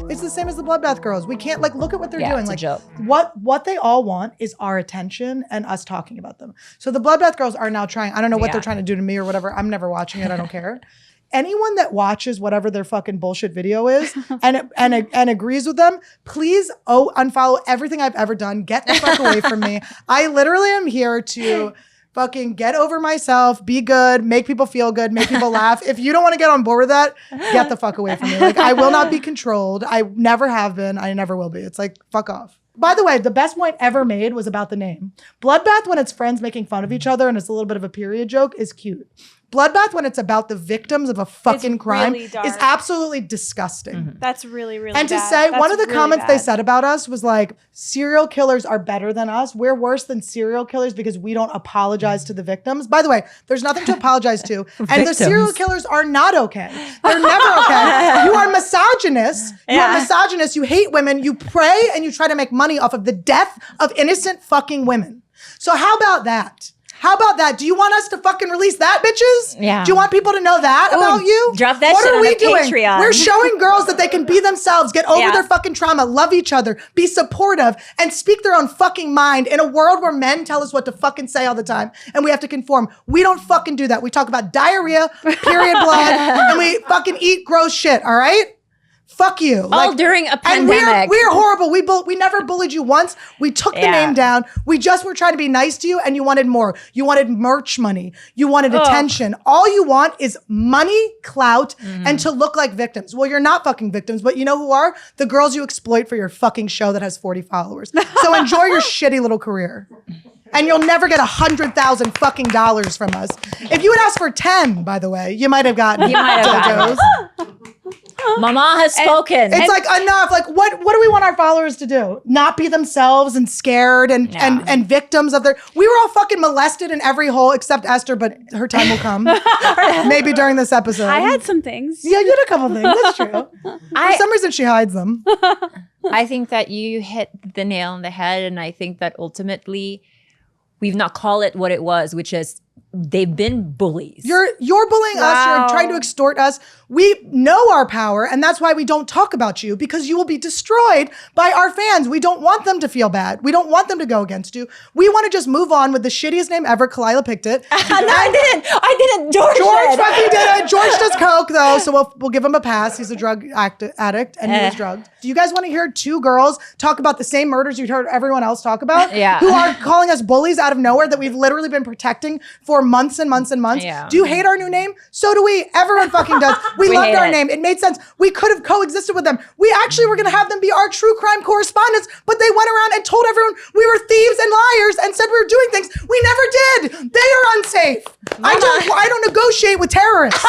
It's the same as the Bloodbath girls. We can't look at what they're doing. It's a joke. What they all want is our attention and us talking about them. So the Bloodbath girls are now trying. I don't know what they're trying to do to me or whatever. I'm never watching it. I don't care. Anyone that watches whatever their fucking bullshit video is and agrees with them, please unfollow everything I've ever done. Get the fuck away from me. I literally am here to fucking get over myself, be good, make people feel good, make people laugh. If you don't want to get on board with that, get the fuck away from me. I will not be controlled. I never have been. I never will be. It's fuck off. By the way, the best point ever made was about the name. Bloodbath, when it's friends making fun of each other and it's a little bit of a period joke, is cute. Bloodbath, when it's about the victims of a fucking crime, is absolutely disgusting. Mm-hmm. That's really, really And to bad. say, That's one of the really comments bad. they said about us was serial killers are better than us. We're worse than serial killers because we don't apologize to the victims. By the way, there's nothing to apologize to. And the serial killers are not okay. They're never okay. You are misogynist. You are misogynist. You hate women. You pray and you try to make money off of the death of innocent fucking women. So how about that? How about that? Do you want us to fucking release that, bitches? Yeah. Do you want people to know that about you? Drop that what shit are on we the doing? Patreon. We're showing girls that they can be themselves, get over their fucking trauma, love each other, be supportive, and speak their own fucking mind in a world where men tell us what to fucking say all the time, and we have to conform. We don't fucking do that. We talk about diarrhea, period blood, and we fucking eat gross shit, all right? Fuck you. All during a pandemic. And we're horrible. We never bullied you once. We took the name down. We just were trying to be nice to you and you wanted more. You wanted merch money. You wanted attention. All you want is money, clout, and to look like victims. Well, you're not fucking victims, but you know who are? The girls you exploit for your fucking show that has 40 followers. So enjoy your shitty little career. And you'll never get $100,000 fucking dollars from us. If you had asked for 10, by the way, you might have gotten dildos. Mama has spoken. It's enough. What do we want our followers to do? Not be themselves and scared and victims of their. We were all fucking molested in every hole except Esther, but her time will come. Maybe during this episode. I had some things. Yeah, you had a couple things. That's true. For some reason, she hides them. I think that you hit the nail on the head, and I think that ultimately we've not called it what it was, which is they've been bullies. You're bullying us. You're trying to extort us. We know our power, and that's why we don't talk about you, because you will be destroyed by our fans. We don't want them to feel bad. We don't want them to go against you. We want to just move on with the shittiest name ever. Khalyla picked it. No, I didn't. George fucking did it. George does coke though, so we'll give him a pass. He's a drug addict, and he was drugged. Do you guys want to hear two girls talk about the same murders you heard everyone else talk about? Yeah. Who are calling us bullies out of nowhere that we've literally been protecting for months and months and months? Yeah. Do you hate our new name? So do we. Everyone fucking does. We loved our name. It made sense. We could have coexisted with them. We actually were going to have them be our true crime correspondents, but they went around and told everyone we were thieves and liars and said we were doing things. We never did. They are unsafe. I don't negotiate with terrorists.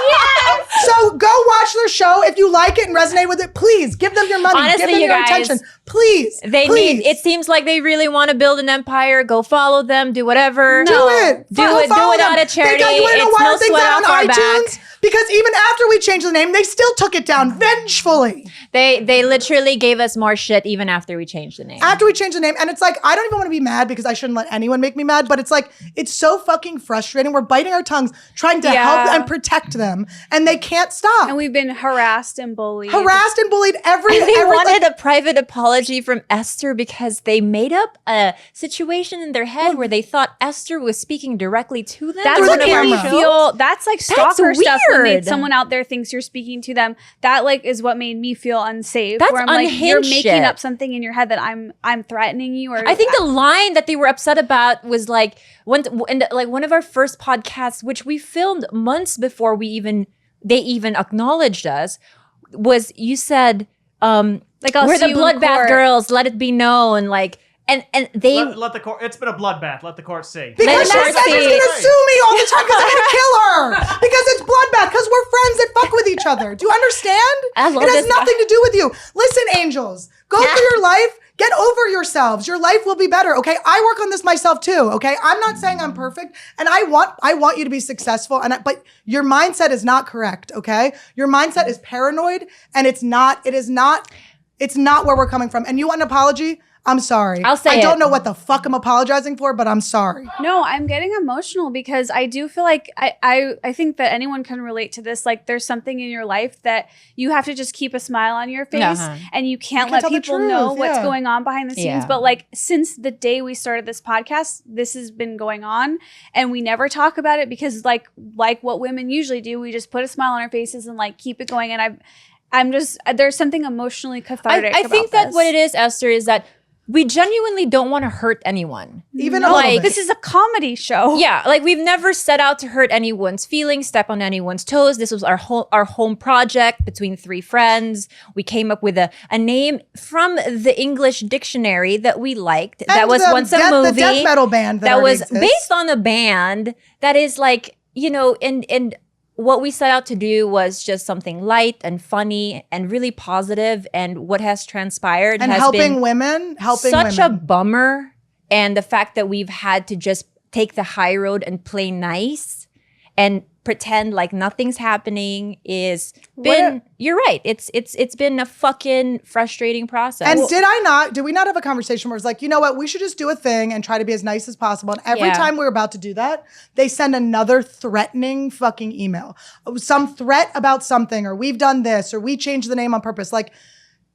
Yes! So go watch their show. If you like it and resonate with it, please give them your money. Honestly, give them you your guys, attention. Please. It seems like they really want to build an empire. Go follow them. Do whatever. Do it. Do it out of charity. It's no sweat off our back. Because even after we changed the name, they still took it down vengefully. They literally gave us more shit even after we changed the name. After we changed the name. And it's I don't even want to be mad because I shouldn't let anyone make me mad. But it's so fucking frustrating. We're biting our tongues trying to help and protect them. And they can't stop. And we've been harassed and bullied. They wanted a private apology from Esther because they made up a situation in their head where they thought Esther was speaking directly to them. That's what made me feel. That's stalker stuff. That made someone out there thinks you're speaking to them. That is what made me feel unsafe. That's where I'm unhinged you're making shit. up something in your head that I'm threatening you. Or I think the line that they were upset about was one of our first podcasts, which we filmed months before they even acknowledged us, was you said we're the Bloodbath girls. Let it be known, And they let the court. It's been a bloodbath. Let the court see. Because she's gonna sue me all the time because I'm gonna kill her. Because it's bloodbath. Because we're friends that fuck with each other. Do you understand? It has nothing to do with you. Listen, angels, go through your life. Get over yourselves. Your life will be better. Okay, I work on this myself too. Okay, I'm not saying I'm perfect, and I want you to be successful. But your mindset is not correct. Okay, your mindset is paranoid, and it's not where we're coming from. And you want an apology? I'm sorry. I'll say I don't know what the fuck I'm apologizing for, but I'm sorry. No, I'm getting emotional because I do feel like I think that anyone can relate to this. Like there's something in your life that you have to just keep a smile on your face and you can't let people know what's going on behind the scenes. But like since the day we started this podcast, this has been going on and we never talk about it because like what women usually do, we just put a smile on our faces and like keep it going. And I'm just, there's something emotionally cathartic I think about that what it is, Esther, is that we genuinely don't want to hurt anyone. Even like this is a comedy show. Yeah, like we've never set out to hurt anyone's feelings, step on anyone's toes. This was our home project between 3 friends. We came up with a name from the English dictionary that we liked. And that was once a movie. The death metal band that was exists. based on a band that is like, you know, and what we set out to do was just something light and funny and really positive. And what has transpired and has helping been women, such a bummer. And the fact that we've had to just take the high road and play nice and pretend like nothing's happening is been, you're right. It's been a fucking frustrating process. And did we not have a conversation where it's like, you know what, we should just do a thing and try to be as nice as possible. And every time we're about to do that, they send another threatening fucking email. Some threat about something, or we've done this, or we changed the name on purpose. Like,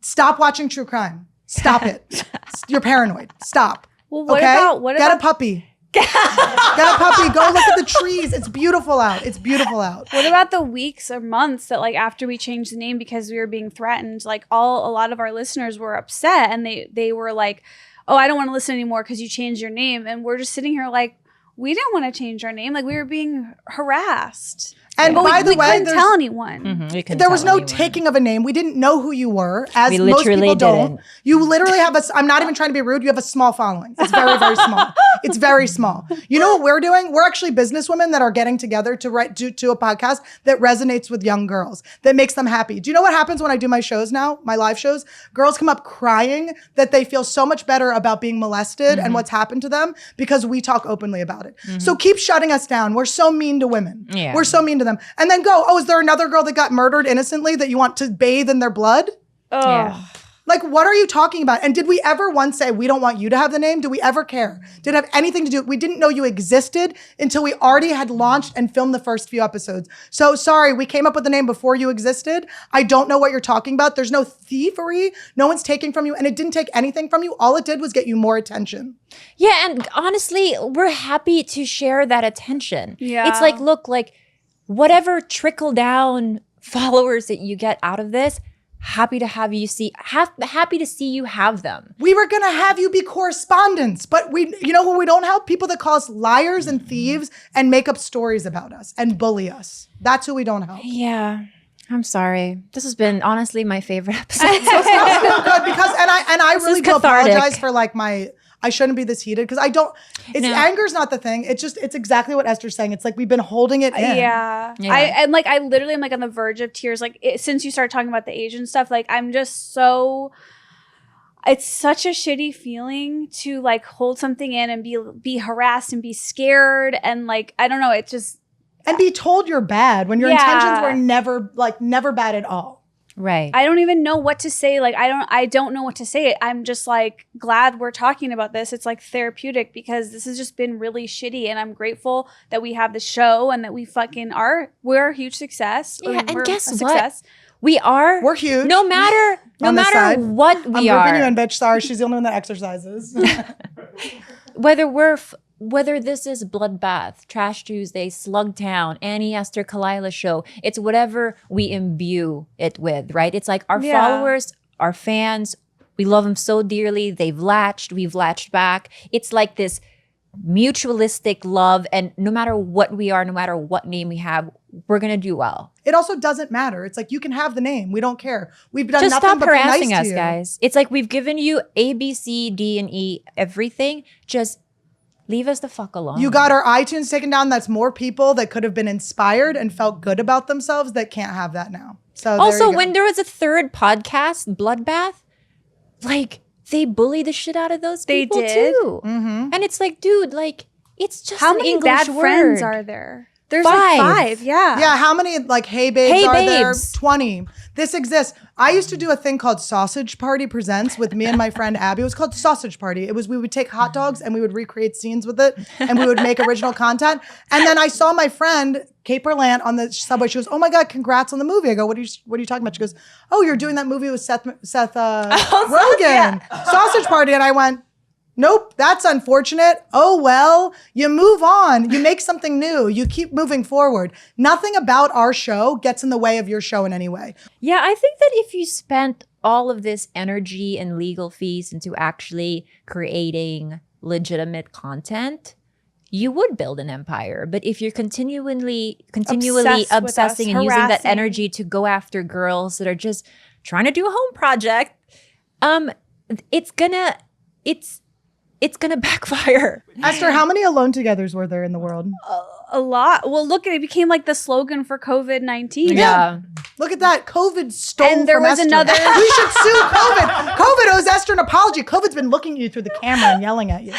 stop watching true crime. Stop it. You're paranoid. Stop. Well, what about Get a puppy. Get a puppy. Go look at the trees. It's beautiful out. It's beautiful out. What about the weeks or months that like after we changed the name because we were being threatened, like a lot of our listeners were upset and they were like, oh, I don't want to listen anymore because you changed your name. And we're just sitting here like, we didn't want to change our name. Like we were being harassed. And but by the way, we couldn't tell anyone. There was no taking of a name. We didn't know who you were, as most people don't. You literally have I'm not even trying to be rude. You have a small following. It's very, very small. It's very small. You know what we're doing? We're actually businesswomen that are getting together to do a podcast that resonates with young girls, that makes them happy. Do you know what happens when I do my shows now, my live shows? Girls come up crying that they feel so much better about being molested and what's happened to them because we talk openly about it. So keep shutting us down. We're so mean to women. Yeah. We're so mean to them. And then go, oh, is there another girl that got murdered innocently that you want to bathe in their blood? Oh. Yeah. Like, what are you talking about? And did we ever once say, we don't want you to have the name? Did we ever care? Did it have anything to do? We didn't know you existed until we already had launched and filmed the first few episodes. So sorry, we came up with the name before you existed. I don't know what you're talking about. There's no thievery. No one's taking from you. And it didn't take anything from you. All it did was get you more attention. Yeah, and honestly, we're happy to share that attention. Yeah. It's like, look, like whatever trickle down followers that you get out of this, happy to have you happy to see you have them. We were gonna have you be correspondents, but you know who we don't help? People that call us liars and thieves and make up stories about us and bully us. That's who we don't help. Yeah. I'm sorry. This has been honestly my favorite episode. It's been good because I really do cathartic. apologize for like I shouldn't be this heated because I don't. Anger's not the thing. It's exactly what Esther's saying. It's like we've been holding it in. Yeah. I literally am like on the verge of tears. Like since you started talking about the Asian stuff, like I'm just so. It's such a shitty feeling to like hold something in and be harassed and be scared and like I don't know. It's just and be told you're bad when your intentions were never bad at all. Right. I don't even know what to say. Like, I don't know what to say. I'm just like glad we're talking about this. It's like therapeutic because this has just been really shitty. And I'm grateful that we have the show and that we fucking we're a huge success. Yeah, and guess what? We're huge. No matter what we are. I'm grouping you in, bitch. Sorry, she's the only one that exercises. Whether this is Bloodbath, Trash Tuesday, Slugtown, Annie Esther Khalyla show, it's whatever we imbue it with, right? It's like our followers, our fans, we love them so dearly. We've latched back. It's like this mutualistic love. And no matter what we are, no matter what name we have, we're going to do well. It also doesn't matter. It's like you can have the name. We don't care. We've done just nothing but be nice to you. Just stop harassing us, guys. It's like we've given you A, B, C, D, and E, everything. Just leave us the fuck alone. You got our iTunes taken down. That's more people that could have been inspired and felt good about themselves that can't have that now. So also, when there was a third podcast, Bloodbath, like they bully the shit out of those people too. Mm-hmm. And it's like, dude, like it's just how many English bad word. friends are there? There's like 5. Yeah. Yeah. How many like Hey Babes Hey are Babes. there? 20. This exists. I used to do a thing called Sausage Party Presents with me and my friend Abby. It was called Sausage Party. It was, we would take hot dogs and we would recreate scenes with it and we would make original content. And then I saw my friend Kate Berlant on the subway. She goes, "Oh my God, congrats on the movie." I go, what are you talking about? She goes, "Oh, you're doing that movie with Seth Rogen, Sausage Party." And I went, "Nope, that's unfortunate. Oh, well, you move on. You make something new. You keep moving forward. Nothing about our show gets in the way of your show in any way." Yeah, I think that if you spent all of this energy and legal fees into actually creating legitimate content, you would build an empire. But if you're continually obsessing and using that energy to go after girls that are just trying to do a home project, it's gonna backfire. Esther, how many Alone Togethers were there in the world? A lot. Well, look, it became like the slogan for COVID-19. Yeah. Look at that. COVID stole And there from was Esther. another- We should sue COVID. COVID owes Esther an apology. COVID's been looking at you through the camera and yelling at you.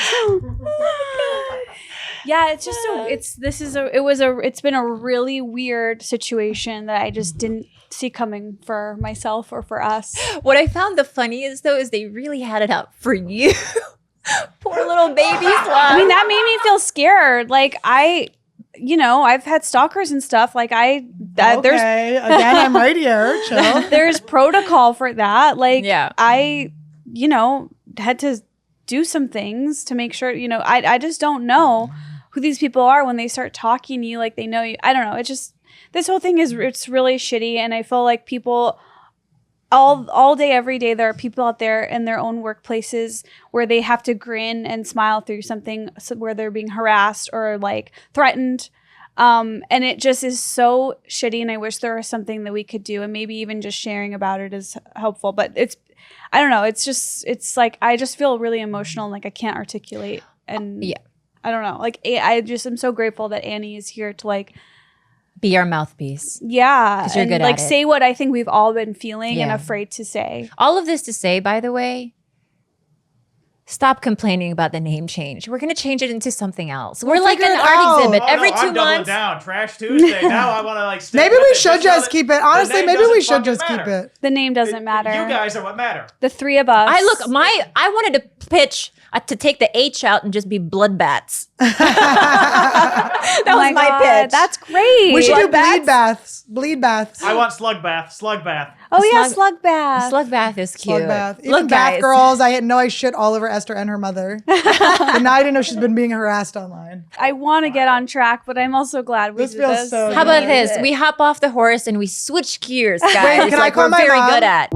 Yeah, it's just it's been a really weird situation that I just didn't see coming for myself or for us. What I found the funniest though is they really had it out for you. Poor little baby Slug. I mean, that made me feel scared. Like I've had stalkers and stuff. Like there's again, I'm right here. Chill. there's protocol for that. Like Yeah. I had to do some things to make sure, I just don't know who these people are when they start talking to you like they know you. I don't know. It's just, this whole thing it's really shitty. And I feel like people all day, every day, there are people out there in their own workplaces where they have to grin and smile through something where they're being harassed or like threatened. And it just is so shitty. And I wish there was something that we could do, and maybe even just sharing about it is helpful. But I don't know. It's like, I just feel really emotional and like I can't articulate. And Yeah. I don't know. Like, I just am so grateful that Annie is here to like Be our mouthpiece. Yeah. 'Cause you're And good like at it. say what I think we've all been feeling and Yeah. afraid to say. All of this to say, by the way, stop complaining about the name change. We're going to change it into something else. We're like figure an it art out. exhibit. Oh, Every no, 2 I'm doubling months. down. Trash Tuesday. Now I want to like stick Maybe with we it. should Just know just that keep it. the Honestly, name maybe doesn't we should fucking just keep matter. it. The name doesn't matter. You guys are what matter. The three of us. I wanted to pitch to take the H out and just be bloodbats. That Oh was my God, pitch. That's great. We should do Blood bleed baths. Bleed baths. I want slug bath. Oh yeah, slug- slug bath. Slug bath is cute. Slug bath. Even Look, bath guys. girls. I know I shit all over Esther and her mother. And now I didn't know she's been being harassed online. I want to get on track, but I'm also glad we This did feels this. so How about good. this? We hop off the horse and we switch gears, guys. Wait, can I like call we're my very mom? good at.